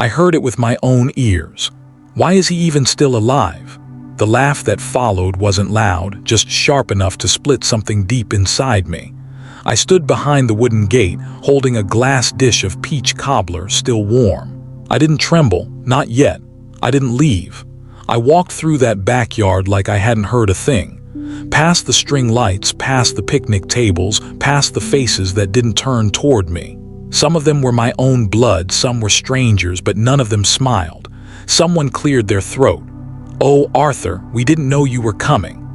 I heard it with my own ears. Why is he even still alive? The laugh that followed wasn't loud, just sharp enough to split something deep inside me. I stood behind the wooden gate, holding a glass dish of peach cobbler still warm. I didn't tremble, not yet. I didn't leave. I walked through that backyard like I hadn't heard a thing. Past the string lights, past the picnic tables, past the faces that didn't turn toward me. Some of them were my own blood, some were strangers, but none of them smiled. Someone cleared their throat. "Oh, Arthur, we didn't know you were coming."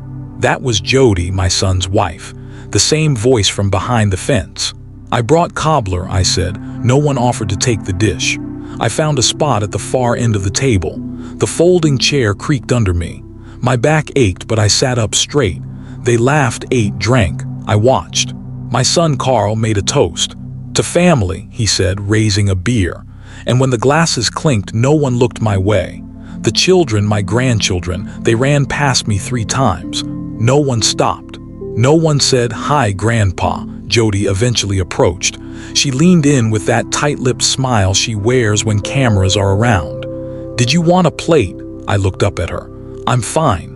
That was Jody, my son's wife, the same voice from behind the fence. "I brought cobbler," I said. No one offered to take the dish. I found a spot at the far end of the table. The folding chair creaked under me. My back ached, but I sat up straight. They laughed, ate, drank. I watched. My son Carl made a toast. "To family," he said, raising a beer. And when the glasses clinked, no one looked my way. The children, my grandchildren, they ran past me 3 times. No one stopped. No one said, "Hi, Grandpa." Jody eventually approached. She leaned in with that tight-lipped smile she wears when cameras are around. "Did you want a plate?" I looked up at her. "I'm fine."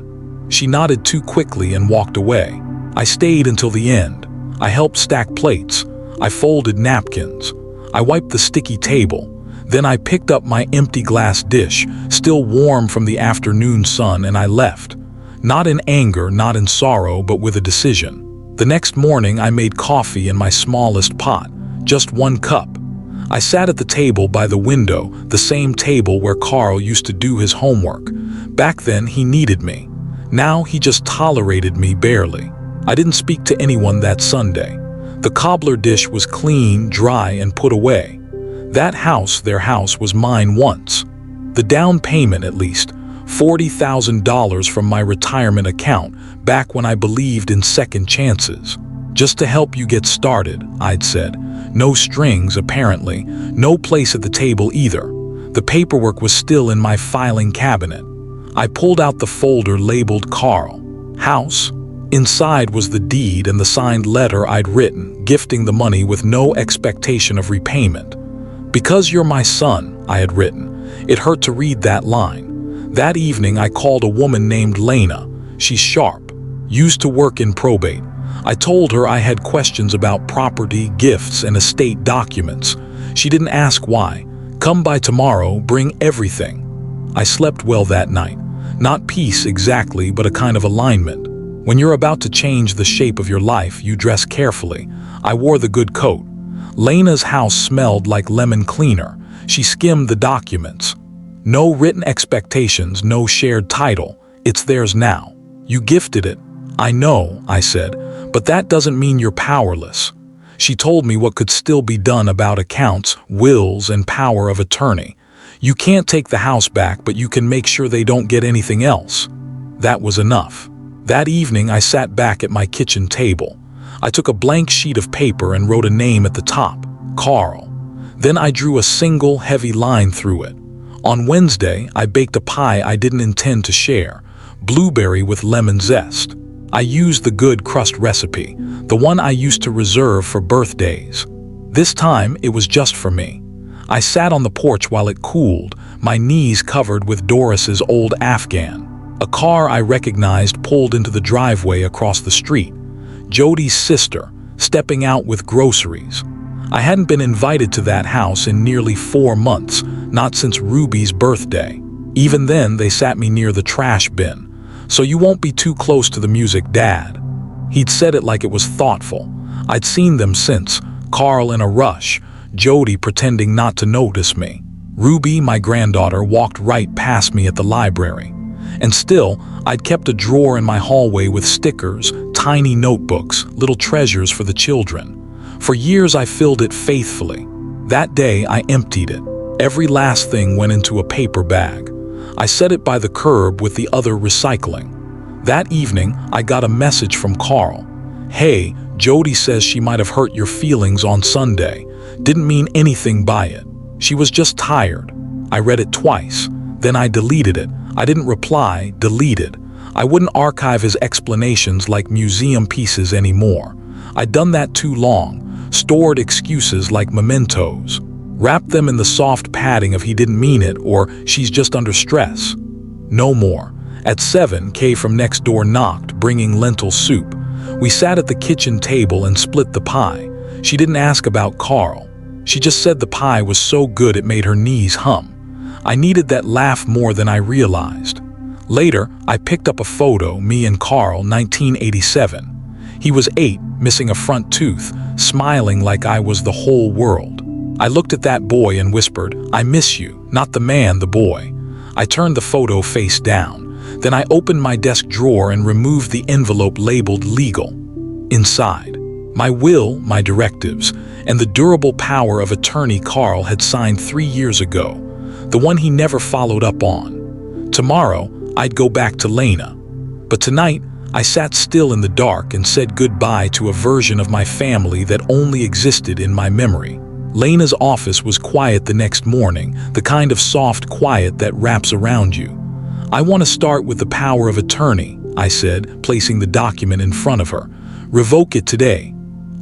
She nodded too quickly and walked away. I stayed until the end. I helped stack plates. I folded napkins. I wiped the sticky table. Then I picked up my empty glass dish, still warm from the afternoon sun, and I left. Not in anger, not in sorrow, but with a decision. The next morning I made coffee in my smallest pot, just 1 cup. I sat at the table by the window, the same table where Carl used to do his homework. Back then he needed me. Now he just tolerated me barely. I didn't speak to anyone that Sunday. The cobbler dish was clean, dry, and put away. That house, their house, was mine once. The down payment, at least, $40,000 from my retirement account, back when I believed in second chances. "Just to help you get started," I'd said. No strings, apparently. No place at the table either. The paperwork was still in my filing cabinet. I pulled out the folder labeled Carl. House. Inside was the deed and the signed letter I'd written, gifting the money with no expectation of repayment. "Because you're my son," I had written. It hurt to read that line. That evening I called a woman named Lena. She's sharp, used to work in probate. I told her I had questions about property, gifts, and estate documents. She didn't ask why. "Come by tomorrow, bring everything." I slept well that night. Not peace exactly, but a kind of alignment. When you're about to change the shape of your life, you dress carefully. I wore the good coat. Lena's house smelled like lemon cleaner. She skimmed the documents. No written expectations, no shared title. It's theirs now. "You gifted it." "I know," I said, "but that doesn't mean you're powerless." She told me what could still be done about accounts, wills, and power of attorney. "You can't take the house back, but you can make sure they don't get anything else." That was enough. That evening I sat back at my kitchen table. I took a blank sheet of paper and wrote a name at the top, Carl. Then I drew a single heavy line through it. On Wednesday, I baked a pie I didn't intend to share, blueberry with lemon zest. I used the good crust recipe, the one I used to reserve for birthdays. This time, it was just for me. I sat on the porch while it cooled, my knees covered with Doris's old Afghan. A car I recognized pulled into the driveway across the street. Jody's sister, stepping out with groceries. I hadn't been invited to that house in nearly 4 months, not since Ruby's birthday. Even then, they sat me near the trash bin. "So you won't be too close to the music, Dad." He'd said it like it was thoughtful. I'd seen them since, Carl in a rush, Jody pretending not to notice me. Ruby, my granddaughter, walked right past me at the library. And still, I'd kept a drawer in my hallway with stickers, tiny notebooks, little treasures for the children. For years I filled it faithfully. That day I emptied it. Every last thing went into a paper bag. I set it by the curb with the other recycling. That evening I got a message from Carl. "Hey, Jody says she might have hurt your feelings on Sunday. Didn't mean anything by it. She was just tired." I read it twice. Then I deleted it. I didn't reply, deleted. I wouldn't archive his explanations like museum pieces anymore. I'd done that too long, stored excuses like mementos. Wrap them in the soft padding of he didn't mean it or she's just under stress. No more. At 7, Kay from next door knocked, bringing lentil soup. We sat at the kitchen table and split the pie. She didn't ask about Carl. She just said the pie was so good it made her knees hum. I needed that laugh more than I realized. Later, I picked up a photo, me and Carl, 1987. He was 8, missing a front tooth, smiling like I was the whole world. I looked at that boy and whispered, "I miss you," not the man, the boy. I turned the photo face down. Then I opened my desk drawer and removed the envelope labeled legal. Inside, my will, my directives, and the durable power of attorney Carl had signed 3 years ago, the one he never followed up on. Tomorrow, I'd go back to Lena. But tonight, I sat still in the dark and said goodbye to a version of my family that only existed in my memory. Lena's office was quiet the next morning, the kind of soft quiet that wraps around you. "I want to start with the power of attorney," I said, placing the document in front of her. "Revoke it today."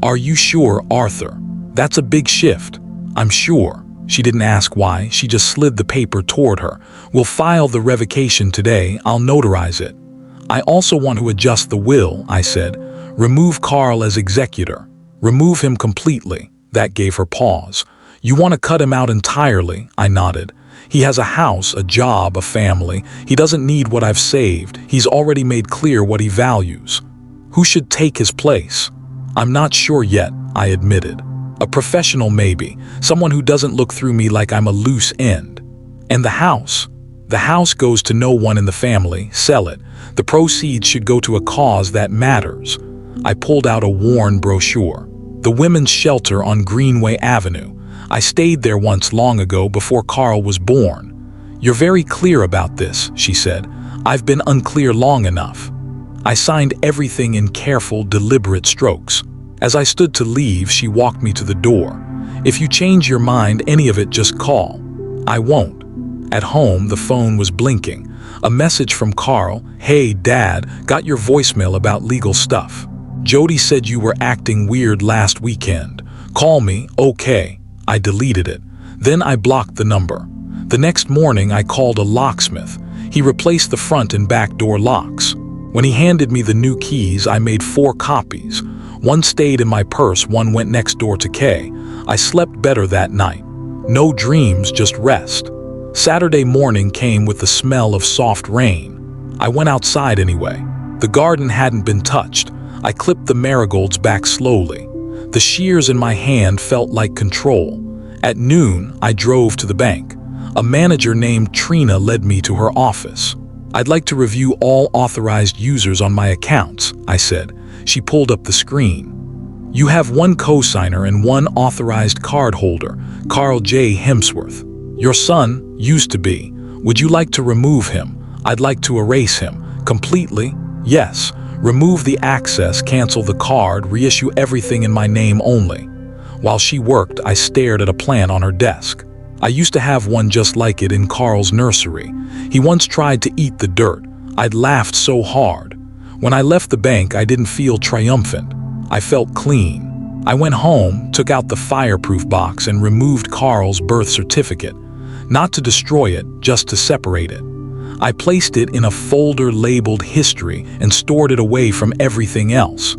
"Are you sure, Arthur?" "That's a big shift." "I'm sure." She didn't ask why, she just slid the paper toward her. "We'll file the revocation today, I'll notarize it." "I also want to adjust the will," I said. "Remove Carl as executor. Remove him completely." That gave her pause. "You want to cut him out entirely?" I nodded. "He has a house, a job, a family. He doesn't need what I've saved. He's already made clear what he values." "Who should take his place?" "I'm not sure yet," I admitted. "A professional maybe, someone who doesn't look through me like I'm a loose end." "And the house?" "The house goes to no one in the family. Sell it. The proceeds should go to a cause that matters." I pulled out a worn brochure. "The women's shelter on Greenway Avenue. I stayed there once long ago before Carl was born." "You're very clear about this," she said. "I've been unclear long enough." I signed everything in careful, deliberate strokes. As I stood to leave, she walked me to the door. "If you change your mind, any of it, just call." "I won't." At home, the phone was blinking. A message from Carl. "Hey, Dad, got your voicemail about legal stuff. Jody said you were acting weird last weekend. Call me, okay." I deleted it. Then I blocked the number. The next morning, I called a locksmith. He replaced the front and back door locks. When he handed me the new keys, I made 4 copies. One stayed in my purse, one went next door to Kay. I slept better that night. No dreams, just rest. Saturday morning came with the smell of soft rain. I went outside anyway. The garden hadn't been touched. I clipped the marigolds back slowly. The shears in my hand felt like control. At noon, I drove to the bank. A manager named Trina led me to her office. "I'd like to review all authorized users on my accounts," I said. She pulled up the screen. "You have 1 cosigner and 1 authorized cardholder, Carl J. Hemsworth. Your son used to be. Would you like to remove him? I'd like to erase him. Completely? Yes. Remove the access, cancel the card, reissue everything in my name only." While she worked, I stared at a plan on her desk. I used to have one just like it in Carl's nursery. He once tried to eat the dirt. I'd laughed so hard. When I left the bank, I didn't feel triumphant. I felt clean. I went home, took out the fireproof box, and removed Carl's birth certificate. Not to destroy it, just to separate it. I placed it in a folder labeled History and stored it away from everything else.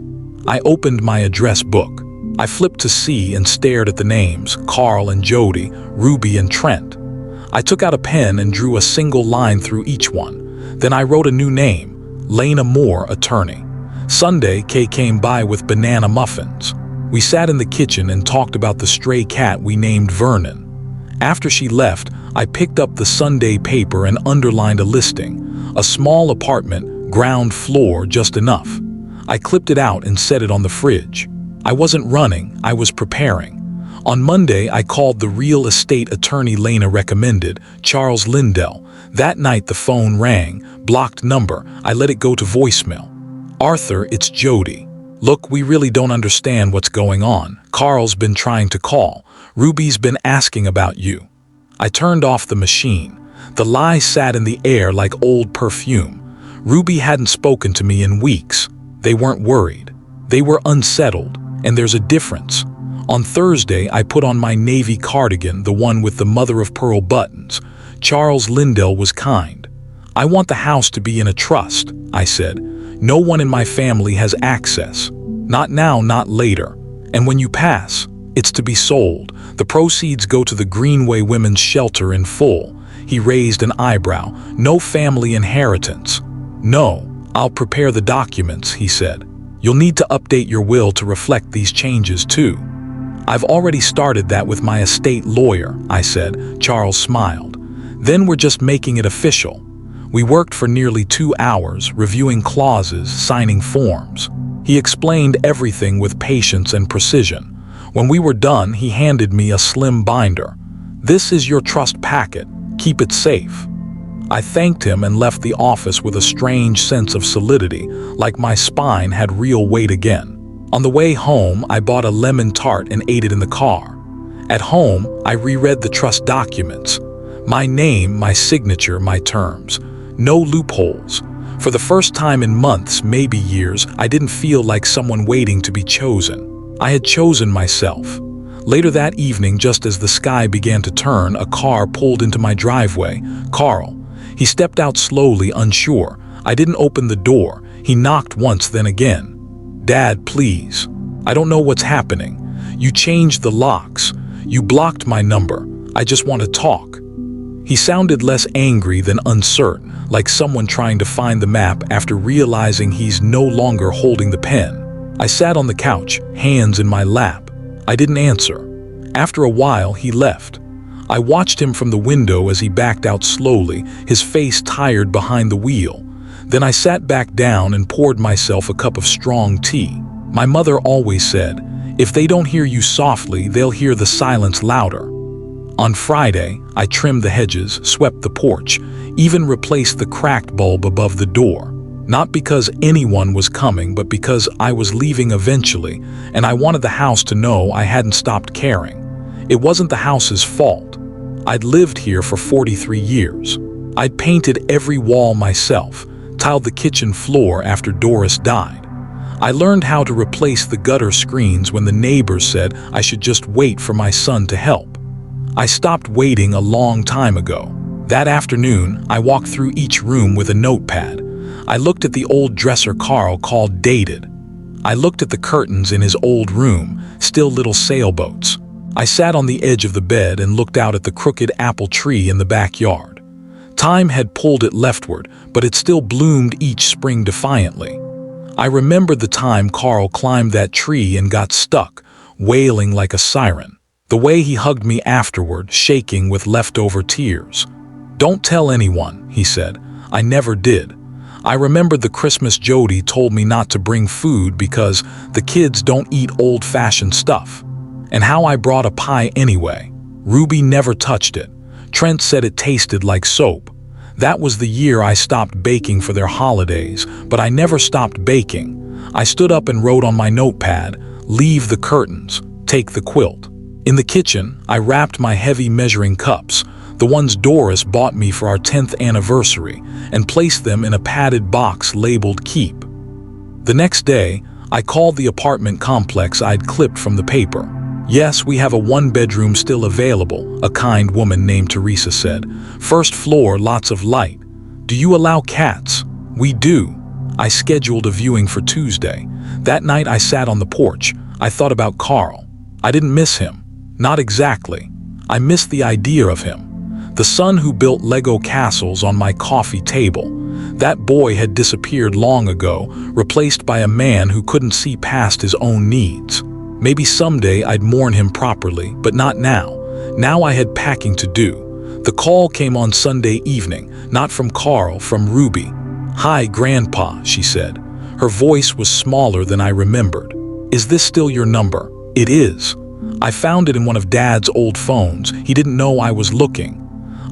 I opened my address book. I flipped to see and stared at the names, Carl and Jody, Ruby and Trent. I took out a pen and drew a single line through each one. Then I wrote a new name, Lena Moore, attorney. Sunday, Kay came by with banana muffins. We sat in the kitchen and talked about the stray cat we named Vernon. After she left, I picked up the Sunday paper and underlined a listing. A small apartment, ground floor, just enough. I clipped it out and set it on the fridge. I wasn't running, I was preparing. On Monday, I called the real estate attorney Lena recommended, Charles Lindell. That night the phone rang, blocked number. I let it go to voicemail. "Arthur, it's Jody. Look, we really don't understand what's going on. Carl's been trying to call. Ruby's been asking about you." I turned off the machine. The lie sat in the air like old perfume. Ruby hadn't spoken to me in weeks. They weren't worried. They were unsettled, and there's a difference. On Thursday, I put on my navy cardigan, the one with the mother-of-pearl buttons. Charles Lindell was kind. "I want the house to be in a trust," I said. "No one in my family has access. Not now, not later. And when you pass, it's to be sold. The proceeds go to the Greenway Women's Shelter in full." He raised an eyebrow. "No family inheritance." "No, I'll prepare the documents," he said. "You'll need to update your will to reflect these changes too." "I've already started that with my estate lawyer," I said. Charles smiled. "Then we're just making it official." We worked for nearly 2 hours, reviewing clauses, signing forms. He explained everything with patience and precision. When we were done, he handed me a slim binder. "This is your trust packet. Keep it safe." I thanked him and left the office with a strange sense of solidity, like my spine had real weight again. On the way home, I bought a lemon tart and ate it in the car. At home, I reread the trust documents. My name, my signature, my terms. No loopholes. For the first time in months, maybe years, I didn't feel like someone waiting to be chosen. I had chosen myself. Later that evening, just as the sky began to turn, a car pulled into my driveway. Carl. He stepped out slowly, unsure. I didn't open the door. He knocked once, then again. "Dad, please. I don't know what's happening. You changed the locks. You blocked my number. I just want to talk." He sounded less angry than uncertain, like someone trying to find the map after realizing he's no longer holding the pen. I sat on the couch, hands in my lap. I didn't answer. After a while, he left. I watched him from the window as he backed out slowly, his face tired behind the wheel. Then I sat back down and poured myself a cup of strong tea. My mother always said, "If they don't hear you softly, they'll hear the silence louder." On Friday, I trimmed the hedges, swept the porch, even replaced the cracked bulb above the door. Not because anyone was coming, but because I was leaving eventually, and I wanted the house to know I hadn't stopped caring. It wasn't the house's fault. I'd lived here for 43 years. I'd painted every wall myself, tiled the kitchen floor after Doris died. I learned how to replace the gutter screens when the neighbors said I should just wait for my son to help. I stopped waiting a long time ago. That afternoon, I walked through each room with a notepad. I looked at the old dresser Carl called dated. I looked at the curtains in his old room, still little sailboats. I sat on the edge of the bed and looked out at the crooked apple tree in the backyard. Time had pulled it leftward, but it still bloomed each spring defiantly. I remembered the time Carl climbed that tree and got stuck, wailing like a siren. The way he hugged me afterward, shaking with leftover tears. "Don't tell anyone," he said. I never did. I remembered the Christmas Jody told me not to bring food because the kids don't eat old-fashioned stuff. And how I brought a pie anyway. Ruby never touched it. Trent said it tasted like soap. That was the year I stopped baking for their holidays, but I never stopped baking. I stood up and wrote on my notepad, "Leave the curtains, take the quilt." In the kitchen, I wrapped my heavy measuring cups, the ones Doris bought me for our 10th anniversary, and placed them in a padded box labeled Keep. The next day, I called the apartment complex I'd clipped from the paper. "Yes, we have a 1-bedroom still available," a kind woman named Teresa said. "First floor, lots of light. Do you allow cats?" "We do." I scheduled a viewing for Tuesday. That night I sat on the porch. I thought about Carl. I didn't miss him. Not exactly. I missed the idea of him. The son who built Lego castles on my coffee table. That boy had disappeared long ago, replaced by a man who couldn't see past his own needs. Maybe someday I'd mourn him properly, but not now. Now I had packing to do. The call came on Sunday evening, not from Carl, from Ruby. "Hi, Grandpa," she said. Her voice was smaller than I remembered. "Is this still your number?" "It is." I found it in one of Dad's old phones. He didn't know I was looking.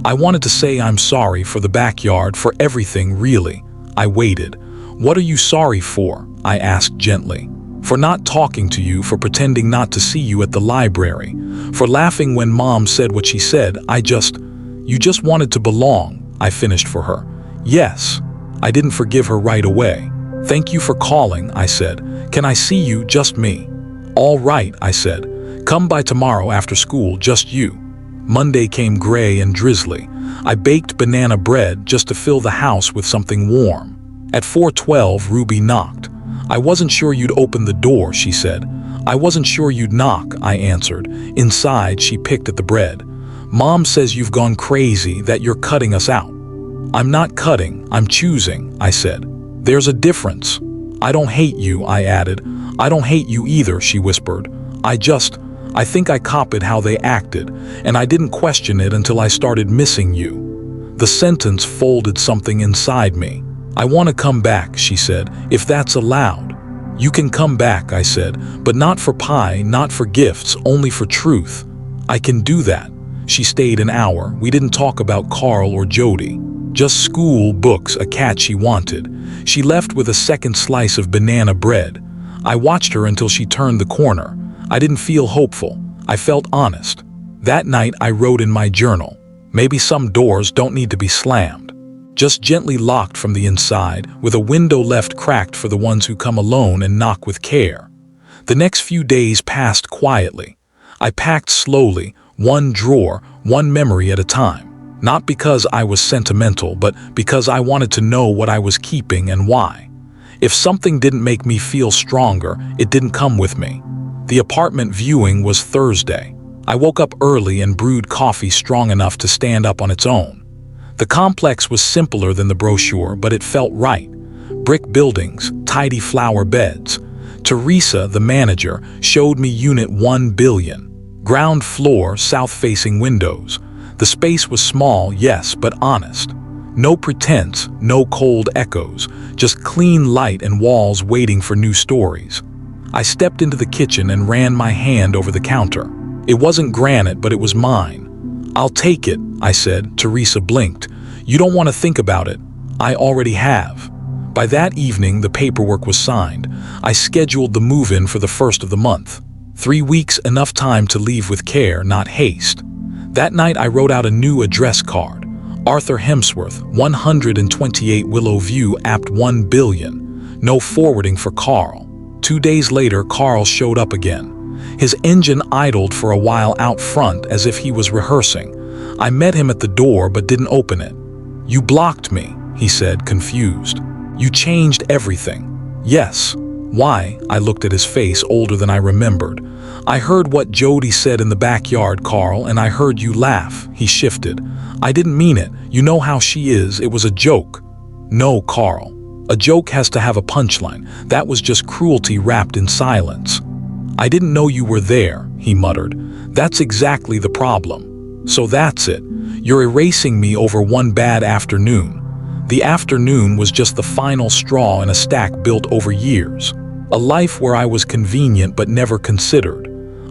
I wanted to say I'm sorry for the backyard, for everything, really. I waited. "What are you sorry for?" I asked gently. "For not talking to you, for pretending not to see you at the library, for laughing when Mom said what she said. You just wanted to belong," I finished for her. "Yes." I didn't forgive her right away. "Thank you for calling," I said. "Can I see you, just me?" "All right," I said. Come by tomorrow after school, just you. Monday came gray and drizzly. I baked banana bread just to fill the house with something warm. At 4:12, Ruby knocked. I wasn't sure you'd open the door, she said. I wasn't sure you'd knock, I answered. Inside, she picked at the bread. Mom says you've gone crazy, that you're cutting us out. I'm not cutting, I'm choosing, I said. There's a difference. I don't hate you, I added. I don't hate you either, she whispered. I think I copied how they acted, and I didn't question it until I started missing you. The sentence folded something inside me. I want to come back, she said, if that's allowed. You can come back, I said, but not for pie, not for gifts, only for truth. I can do that. She stayed an hour. We didn't talk about Carl or Jody. Just school, books, a cat she wanted. She left with a second slice of banana bread. I watched her until she turned the corner. I didn't feel hopeful. I felt honest. That night I wrote in my journal, maybe some doors don't need to be slammed, just gently locked from the inside, with a window left cracked for the ones who come alone and knock with care. The next few days passed quietly. I packed slowly, one drawer, one memory at a time. Not because I was sentimental, but because I wanted to know what I was keeping and why. If something didn't make me feel stronger, it didn't come with me. The apartment viewing was Thursday. I woke up early and brewed coffee strong enough to stand up on its own. The complex was simpler than the brochure, but it felt right. Brick buildings, tidy flower beds. Teresa, the manager, showed me Unit 1 billion. Ground floor, south-facing windows. The space was small, yes, but honest. No pretense, no cold echoes, just clean light and walls waiting for new stories. I stepped into the kitchen and ran my hand over the counter. It wasn't granite, but it was mine. I'll take it, I said. Teresa blinked. You don't want to think about it. I already have. By that evening, the paperwork was signed. I scheduled the move-in for the 1st of the month. 3 weeks, enough time to leave with care, not haste. That night, I wrote out a new address card. Arthur Hemsworth, 128 Willow View, Apt 1 billion. No forwarding for Carl. 2 days later, Carl showed up again. His engine idled for a while out front as if he was rehearsing. I met him at the door but didn't open it. You blocked me, he said, confused. You changed everything. Yes. Why? I looked at his face, older than I remembered. I heard what Jody said in the backyard, Carl, and I heard you laugh. He shifted. I didn't mean it. You know how she is. It was a joke. No, Carl. A joke has to have a punchline. That was just cruelty wrapped in silence. I didn't know you were there, he muttered. That's exactly the problem. So that's it. You're erasing me over one bad afternoon. The afternoon was just the final straw in a stack built over years. A life where I was convenient but never considered.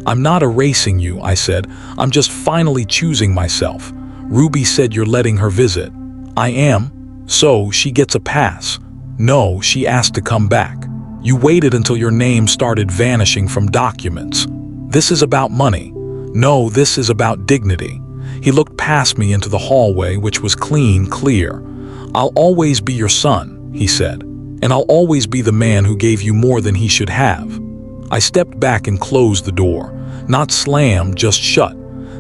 I'm not erasing you, I said. I'm just finally choosing myself. Ruby said you're letting her visit. I am. So she gets a pass. No, she asked to come back. You waited until your name started vanishing from documents. This is about money. No, this is about dignity. He looked past me into the hallway, which was clean, clear. I'll always be your son, he said, and I'll always be the man who gave you more than he should have. I stepped back and closed the door. Not slammed, just shut.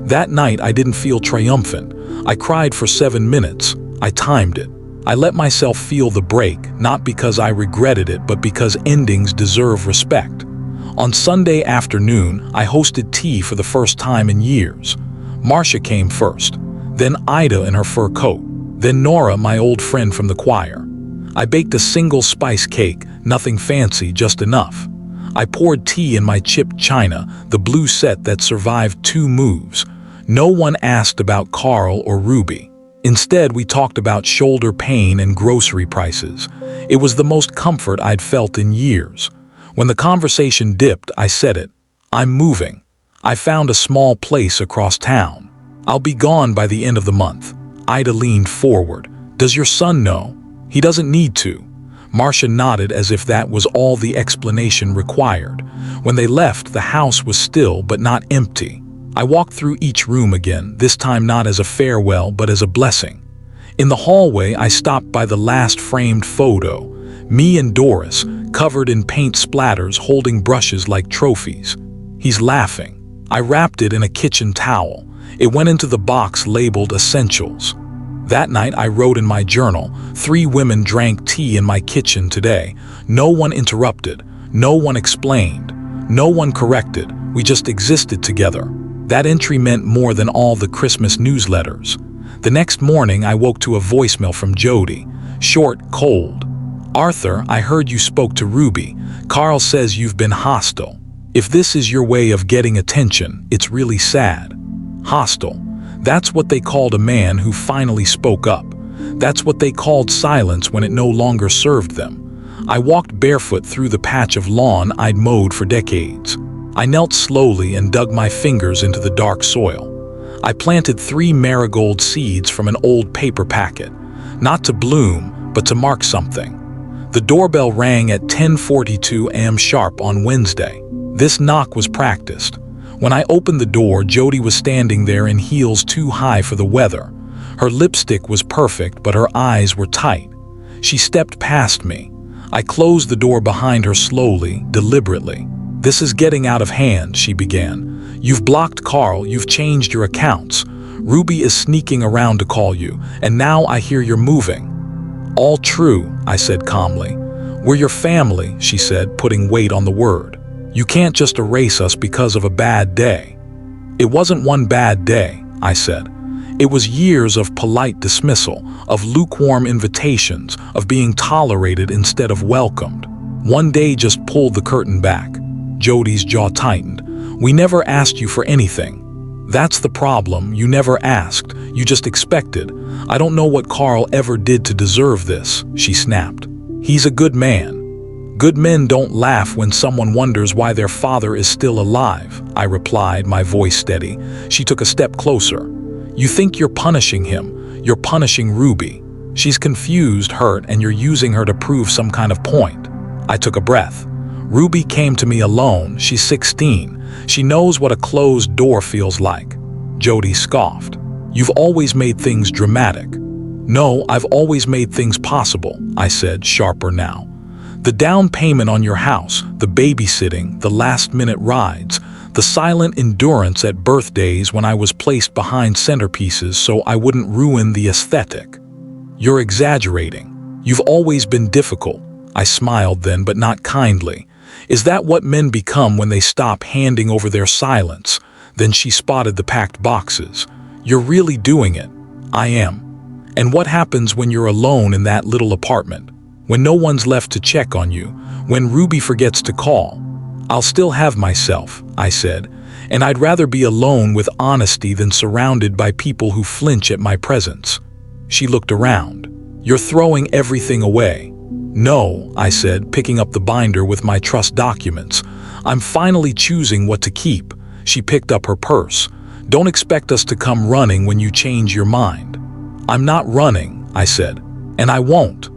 That night I didn't feel triumphant. I cried for 7 minutes. I timed it. I let myself feel the break, not because I regretted it, but because endings deserve respect. On Sunday afternoon, I hosted tea for the first time in years. Marcia came first, then Ida in her fur coat, then Nora, my old friend from the choir. I baked a single spice cake, nothing fancy, just enough. I poured tea in my chipped china, the blue set that survived 2 moves. No one asked about Carl or Ruby. Instead, we talked about shoulder pain and grocery prices. It was the most comfort I'd felt in years. When the conversation dipped, I said it. I'm moving. I found a small place across town. I'll be gone by the end of the month. Ida leaned forward. Does your son know? He doesn't need to. Marcia nodded as if that was all the explanation required. When they left, the house was still but not empty. I walked through each room again, this time not as a farewell but as a blessing. In the hallway, I stopped by the last framed photo. Me and Doris, covered in paint splatters, holding brushes like trophies. He's laughing. I wrapped it in a kitchen towel. It went into the box labeled Essentials. That night I wrote in my journal, 3 women drank tea in my kitchen today. No one interrupted. No one explained. No one corrected. We just existed together. That entry meant more than all the Christmas newsletters. The next morning I woke to a voicemail from Jody. Short, cold. Arthur, I heard you spoke to Ruby. Carl says you've been hostile. If this is your way of getting attention, it's really sad. Hostile. That's what they called a man who finally spoke up. That's what they called silence when it no longer served them. I walked barefoot through the patch of lawn I'd mowed for decades. I knelt slowly and dug my fingers into the dark soil. I planted 3 marigold seeds from an old paper packet, not to bloom, but to mark something. The doorbell rang at 10:42 a.m. sharp on Wednesday. This knock was practiced. When I opened the door, Jody was standing there in heels too high for the weather. Her lipstick was perfect, but her eyes were tight. She stepped past me. I closed the door behind her slowly, deliberately. "This is getting out of hand," she began. "You've blocked Carl, you've changed your accounts. Ruby is sneaking around to call you, and now I hear you're moving." "All true," I said calmly. "We're your family," she said, putting weight on the word. "You can't just erase us because of a bad day." "It wasn't one bad day," I said. "It was years of polite dismissal, of lukewarm invitations, of being tolerated instead of welcomed. One day just pulled the curtain back." Jody's jaw tightened. "We never asked you for anything." "That's the problem, you never asked, you just expected. I don't know what Carl ever did to deserve this," she snapped. "He's a good man." "Good men don't laugh when someone wonders why their father is still alive," I replied, my voice steady. She took a step closer. "You think you're punishing him. You're punishing Ruby. She's confused, hurt, and you're using her to prove some kind of point." I took a breath. "Ruby came to me alone. She's 16. She knows what a closed door feels like." Jody scoffed. "You've always made things dramatic." "No, I've always made things possible," I said, sharper now. "The down payment on your house, the babysitting, the last-minute rides, the silent endurance at birthdays when I was placed behind centerpieces so I wouldn't ruin the aesthetic." "You're exaggerating. You've always been difficult." I smiled then, but not kindly. "Is that what men become when they stop handing over their silence?" Then she spotted the packed boxes. "You're really doing it." "I am." "And what happens when you're alone in that little apartment? When no one's left to check on you? When Ruby forgets to call?" "I'll still have myself," I said, "and I'd rather be alone with honesty than surrounded by people who flinch at my presence." She looked around. "You're throwing everything away." "No," I said, picking up the binder with my trust documents. "I'm finally choosing what to keep." She picked up her purse. "Don't expect us to come running when you change your mind." "I'm not running," I said, "and I won't."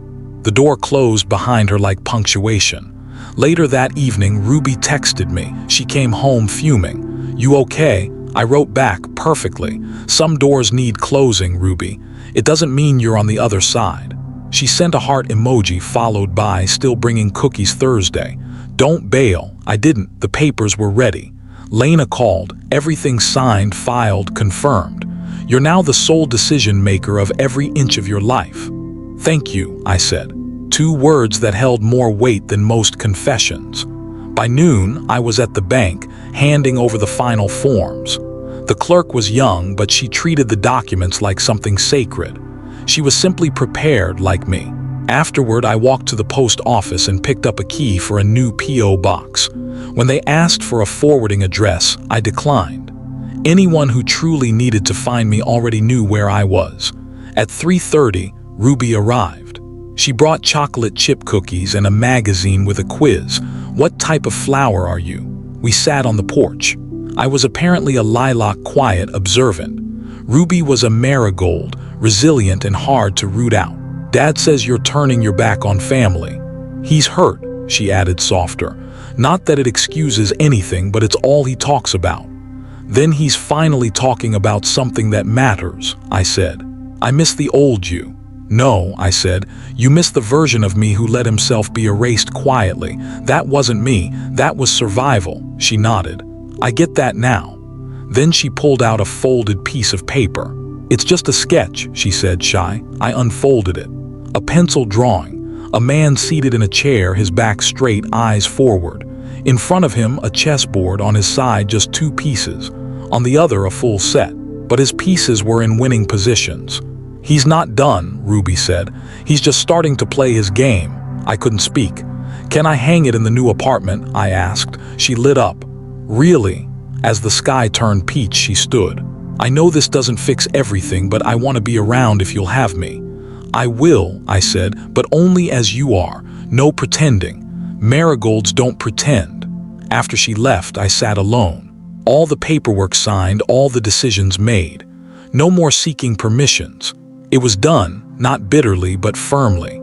The door closed behind her like punctuation. Later that evening, Ruby texted me. She came home fuming. "You okay?" I wrote back, "Perfectly. Some doors need closing, Ruby. It doesn't mean you're on the other side." She sent a heart emoji followed by "Still bringing cookies Thursday." "Don't bail." I didn't. The papers were ready. Lena called. "Everything signed, filed, confirmed. You're now the sole decision maker of every inch of your life." "Thank you," I said. 2 words that held more weight than most confessions. By noon, I was at the bank, handing over the final forms. The clerk was young, but she treated the documents like something sacred. She was simply prepared, like me. Afterward, I walked to the post office and picked up a key for a new P.O. box. When they asked for a forwarding address, I declined. Anyone who truly needed to find me already knew where I was. At 3:30, Ruby arrived. She brought chocolate chip cookies and a magazine with a quiz. "What type of flower are you?" We sat on the porch. I was apparently a lilac, quiet, observant. Ruby was a marigold, resilient and hard to root out. "Dad says you're turning your back on family." "He's hurt," she added softer. "Not that it excuses anything, but it's all he talks about." "Then he's finally talking about something that matters," I said. "I miss the old you." "No," I said, "you miss the version of me who let himself be erased quietly. That wasn't me, that was survival." She nodded. "I get that now." Then she pulled out a folded piece of paper. "It's just a sketch," she said, shy. I unfolded it. A pencil drawing. A man seated in a chair, his back straight, eyes forward. In front of him, a chessboard, on his side just 2 pieces. On the other, a full set. But his pieces were in winning positions. "He's not done," Ruby said. "He's just starting to play his game." I couldn't speak. "Can I hang it in the new apartment?" I asked. She lit up. "Really?" As the sky turned peach, she stood. "I know this doesn't fix everything, but I want to be around if you'll have me." "I will," I said, "but only as you are. No pretending. Marigolds don't pretend." After she left, I sat alone. All the paperwork signed, all the decisions made. No more seeking permissions. It was done, not bitterly, but firmly.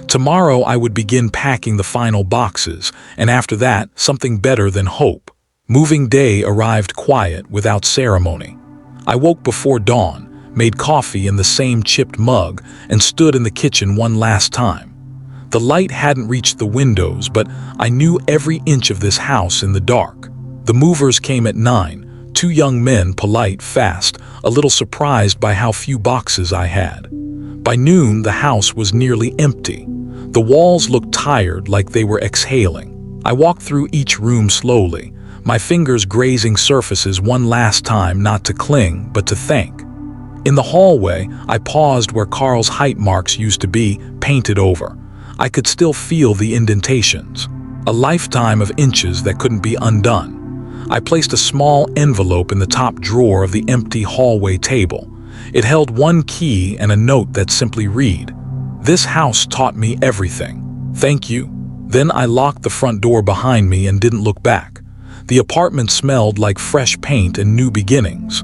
Tomorrow I would begin packing the final boxes, and after that, something better than hope. Moving day arrived quiet, without ceremony. I woke before dawn, made coffee in the same chipped mug, and stood in the kitchen one last time. The light hadn't reached the windows, but I knew every inch of this house in the dark. The movers came at 9, 2 young men, polite, fast, a little surprised by how few boxes I had. By noon, the house was nearly empty. The walls looked tired, like they were exhaling. I walked through each room slowly, my fingers grazing surfaces one last time, not to cling, but to thank. In the hallway, I paused where Carl's height marks used to be, painted over. I could still feel the indentations. A lifetime of inches that couldn't be undone. I placed a small envelope in the top drawer of the empty hallway table. It held one key and a note that simply read, "This house taught me everything. Thank you." Then I locked the front door behind me and didn't look back. The apartment smelled like fresh paint and new beginnings.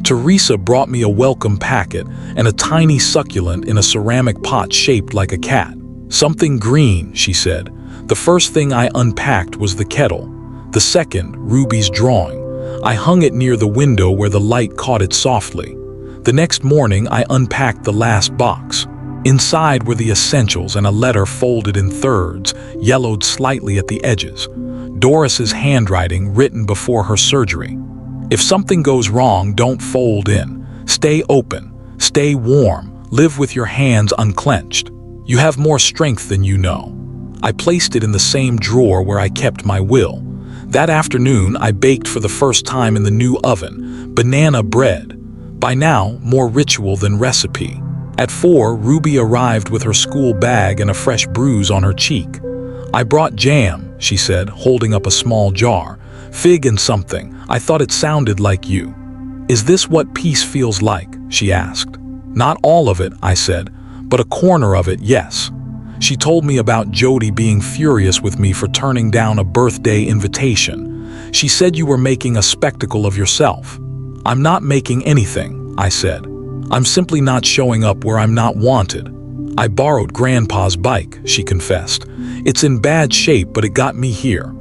Teresa brought me a welcome packet and a tiny succulent in a ceramic pot shaped like a cat. "Something green," she said. The first thing I unpacked was the kettle. The second, Ruby's drawing. I hung it near the window where the light caught it softly. The next morning, I unpacked the last box. Inside were the essentials and a letter folded in thirds, yellowed slightly at the edges. Doris's handwriting, written before her surgery. "If something goes wrong, don't fold in. Stay open. Stay warm. Live with your hands unclenched. You have more strength than you know." I placed it in the same drawer where I kept my will. That afternoon, I baked for the first time in the new oven, banana bread. By now, more ritual than recipe. At 4, Ruby arrived with her school bag and a fresh bruise on her cheek. "I brought jam," she said, holding up a small jar. "Fig and something. I thought it sounded like you." "Is this what peace feels like?" she asked. "Not all of it," I said, "but a corner of it, yes." She told me about Jody being furious with me for turning down a birthday invitation. "She said you were making a spectacle of yourself." "I'm not making anything," I said. "I'm simply not showing up where I'm not wanted." "I borrowed Grandpa's bike," she confessed. "It's in bad shape, but it got me here."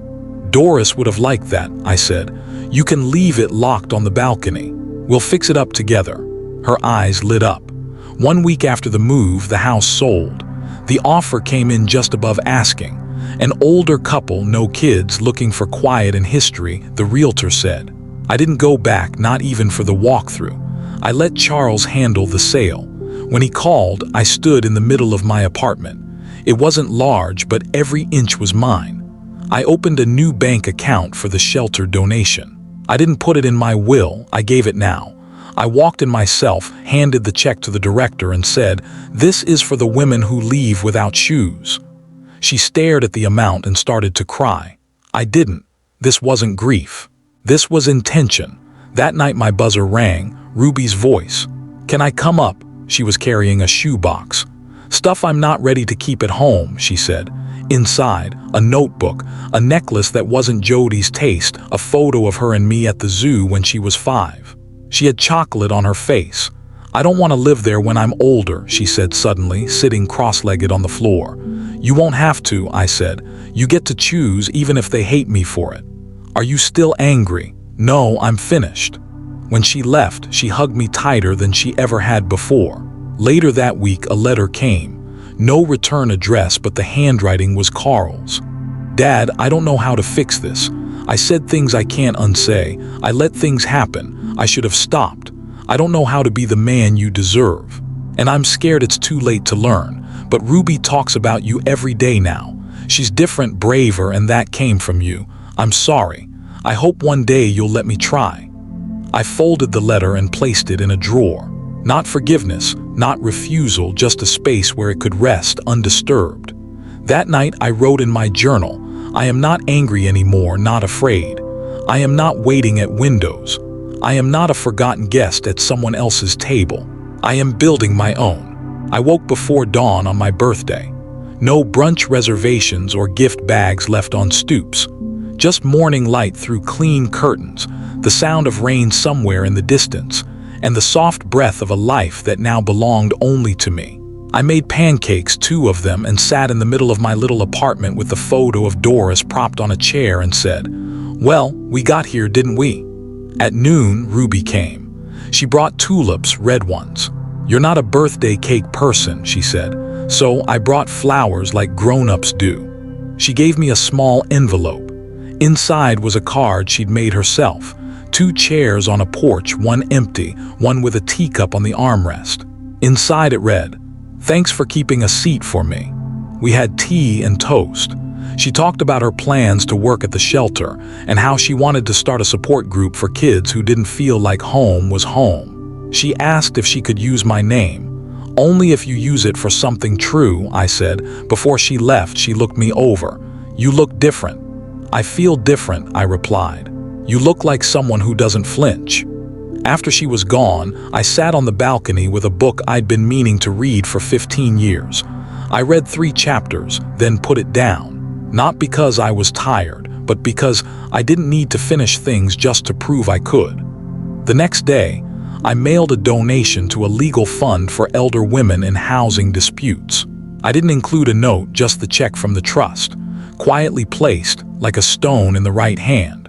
"Doris would have liked that," I said. "You can leave it locked on the balcony. We'll fix it up together." Her eyes lit up. 1 week after the move, the house sold. The offer came in just above asking. An older couple, no kids, looking for quiet and history, the realtor said. I didn't go back, not even for the walkthrough. I let Charles handle the sale. When he called, I stood in the middle of my apartment. It wasn't large, but every inch was mine. I opened a new bank account for the shelter donation. I didn't put it in my will, I gave it now. I walked in myself, handed the check to the director and said, "This is for the women who leave without shoes." She stared at the amount and started to cry. I didn't. This wasn't grief. This was intention. That night my buzzer rang, Ruby's voice. "Can I come up?" She was carrying a shoebox. "Stuff I'm not ready to keep at home," she said. Inside, a notebook, a necklace that wasn't Jody's taste, a photo of her and me at the zoo when she was 5. She had chocolate on her face. "I don't want to live there when I'm older," she said suddenly, sitting cross-legged on the floor. "You won't have to," I said. "You get to choose even if they hate me for it." "Are you still angry?" "No, I'm finished." When she left, she hugged me tighter than she ever had before. Later that week, a letter came. No return address, but the handwriting was Carl's. "Dad, I don't know how to fix this. I said things I can't unsay. I let things happen. I should have stopped. I don't know how to be the man you deserve. And I'm scared it's too late to learn. But Ruby talks about you every day now. She's different, braver, and that came from you. I'm sorry. I hope one day you'll let me try. I folded the letter and placed it in a drawer. Not forgiveness, not refusal, just a space where it could rest undisturbed. That night I wrote in my journal, I am not angry anymore, not afraid. I am not waiting at windows. I am not a forgotten guest at someone else's table. I am building my own. I woke before dawn on my birthday. No brunch reservations or gift bags left on stoops. Just morning light through clean curtains, the sound of rain somewhere in the distance, and the soft breath of a life that now belonged only to me. I made pancakes, 2 of them, and sat in the middle of my little apartment with the photo of Doris propped on a chair and said, "Well, we got here, didn't we?" At noon, Ruby came. She brought tulips, red ones. "You're not a birthday cake person," she said, "so I brought flowers like grown-ups do." She gave me a small envelope. Inside was a card she'd made herself. 2 chairs on a porch, one empty, one with a teacup on the armrest. Inside it read, "Thanks for keeping a seat for me." We had tea and toast. She talked about her plans to work at the shelter and how she wanted to start a support group for kids who didn't feel like home was home. She asked if she could use my name. "Only if you use it for something true," I said. Before she left, she looked me over. "You look different." "I feel different," I replied. "You look like someone who doesn't flinch." After she was gone, I sat on the balcony with a book I'd been meaning to read for 15 years. I read 3 chapters, then put it down. Not because I was tired, but because I didn't need to finish things just to prove I could. The next day, I mailed a donation to a legal fund for elder women in housing disputes. I didn't include a note, just the check from the trust, quietly placed like a stone in the right hand.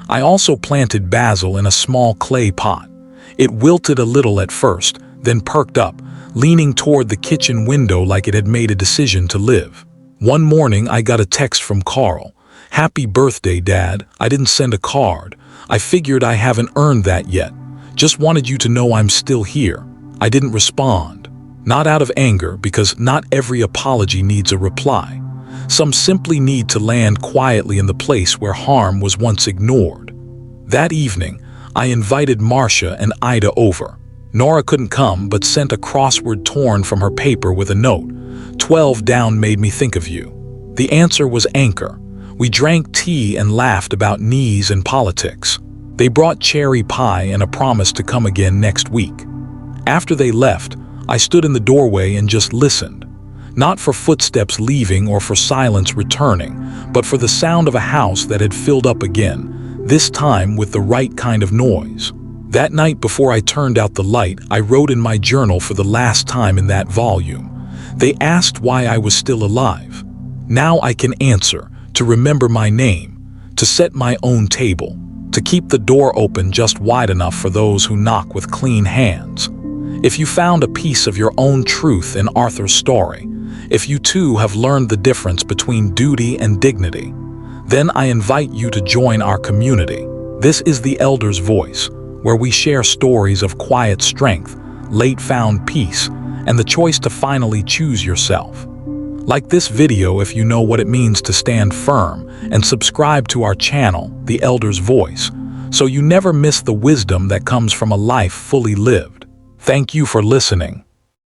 I also planted basil in a small clay pot. It wilted a little at first, then perked up, leaning toward the kitchen window like it had made a decision to live. One morning I got a text from Carl. "Happy birthday, Dad. I didn't send a card. I figured I haven't earned that yet. Just wanted you to know I'm still here." I didn't respond. Not out of anger, because not every apology needs a reply. Some simply need to land quietly in the place where harm was once ignored. That evening, I invited Marcia and Ida over. Nora couldn't come, but sent a crossword torn from her paper with a note. 12 down made me think of you. The answer was Anchor. We drank tea and laughed about knees and politics. They brought cherry pie and a promise to come again next week. After they left, I stood in the doorway and just listened. Not for footsteps leaving or for silence returning, but for the sound of a house that had filled up again, this time with the right kind of noise. That night before I turned out the light, I wrote in my journal for the last time in that volume. They asked why I was still alive. Now I can answer, to remember my name, to set my own table, to keep the door open just wide enough for those who knock with clean hands. If you found a piece of your own truth in Arthur's story, if you too have learned the difference between duty and dignity, then I invite you to join our community. This is the Elder's Voice, where we share stories of quiet strength, late found peace, and the choice to finally choose yourself. Like this video if you know what it means to stand firm, and subscribe to our channel, The Elder's Voice, so you never miss the wisdom that comes from a life fully lived. Thank you for listening.